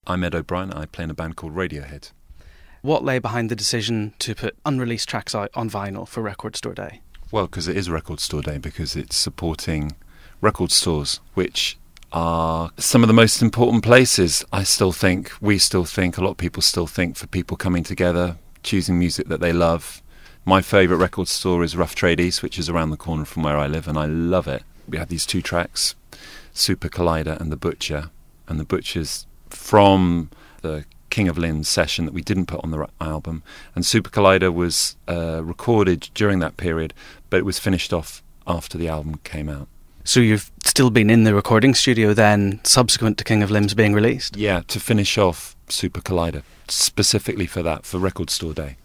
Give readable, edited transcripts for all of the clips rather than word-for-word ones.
I'm Ed O'Brien. I play in a band called Radiohead. What lay behind the decision to put unreleased tracks out on vinyl for Record Store Day? Well, because it is Record Store Day, because it's supporting record stores, which are some of the most important places, we still think, a lot of people still think, for people coming together, choosing music that they love. My favourite record store is Rough Trade East, which is around the corner from where I live, and I love it. We have these 2 tracks, Super Collider and The Butcher, and The Butcher's from the King of Lin's session that we didn't put on the album, and Super Collider was recorded during that period, but it was finished off after the album came out. So you've still been in the recording studio then, subsequent to King of Limbs being released? Yeah, to finish off Super Collider, specifically for that, for Record Store Day.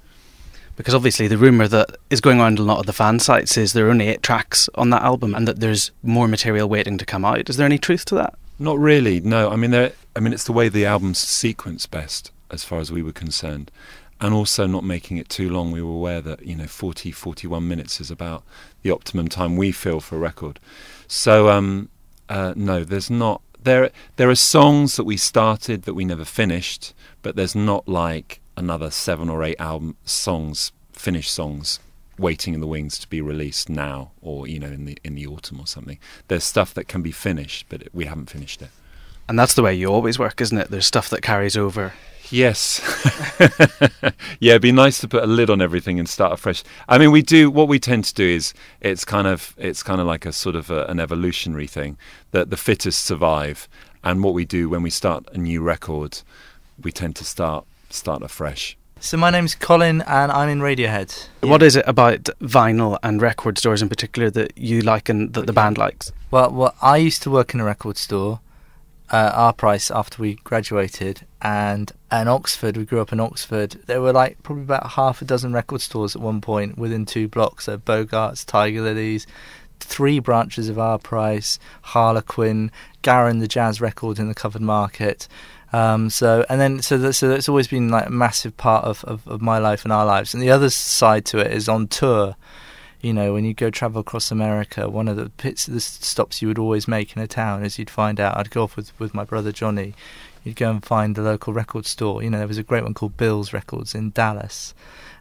Because obviously the rumour that is going around a lot of the fan sites is there are only 8 tracks on that album and that there's more material waiting to come out. Is there any truth to that? Not really, no. I mean, it's the way the album's sequenced best, as far as we were concerned. And also not making it too long. We were aware that, 40, 41 minutes is about the optimum time we feel for a record. So, no, there's not. There are songs that we started that we never finished, but there's not like another 7 or 8 finished songs, waiting in the wings to be released now, or in the autumn or something. There's stuff that can be finished, but we haven't finished it. And that's the way you always work, isn't it? There's stuff that carries over. Yes. Yeah, it'd be nice to put a lid on everything and start afresh. I mean, what we tend to do is it's kind of like a sort of an evolutionary thing, that the fittest survive, and what we do when we start a new record, we tend to start afresh. So my name's Colin and I'm in Radiohead. What is it about vinyl and record stores in particular that you like and that the band likes? Well, I used to work in a record store, our price, after we graduated, and in Oxford, we grew up in Oxford, there were like probably about half a dozen record stores at one point within 2 blocks. So Bogart's, Tiger Lilies, 3 branches of our price, Harlequin, Garin the Jazz Record in the Covered Market. So it's always been like a massive part of my life and our lives. And the other side to it is on tour. When you go travel across America, one of the stops you would always make in a town is you'd find out, I'd go off with my brother Johnny, you'd go and find the local record store. There was a great one called Bill's Records in Dallas.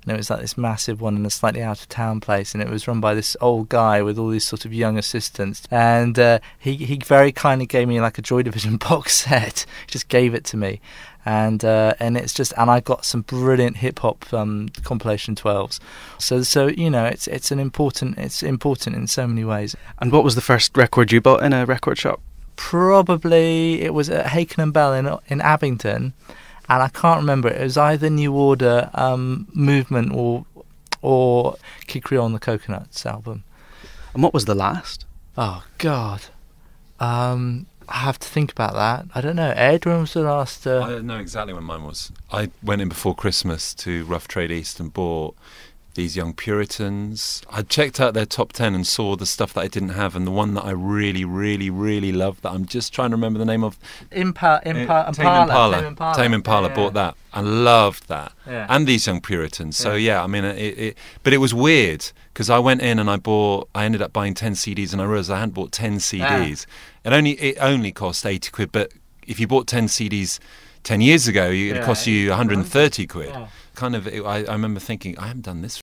And it was like this massive one in a slightly out-of-town place, and it was run by this old guy with all these sort of young assistants. And he very kindly gave me like a Joy Division box set. He just gave it to me, and I got some brilliant hip hop compilation 12s. So it's important in so many ways. And what was the first record you bought in a record shop? Probably it was at Haken and Bell in Abingdon. And I can't remember. It was either New Order, Movement, or Kid Creole and the Coconuts album. And what was the last? Oh God, I have to think about that. I don't know. Ed, when was the last? I don't know exactly when mine was. I went in before Christmas to Rough Trade East and bought These Young Puritans. I checked out their top 10 and saw the stuff that I didn't have, and the one that I really, really, really loved, that I'm just trying to remember the name of. Tame Impala. Yeah. Bought that. I loved that. Yeah. And These Young Puritans. So I mean, but it was weird, because I went in and I ended up buying 10 CDs, and I realised I hadn't bought 10 CDs. It only cost 80 quid, but if you bought 10 CDs 10 years ago, it cost you 130 quid. Yeah. I remember thinking, I haven't done this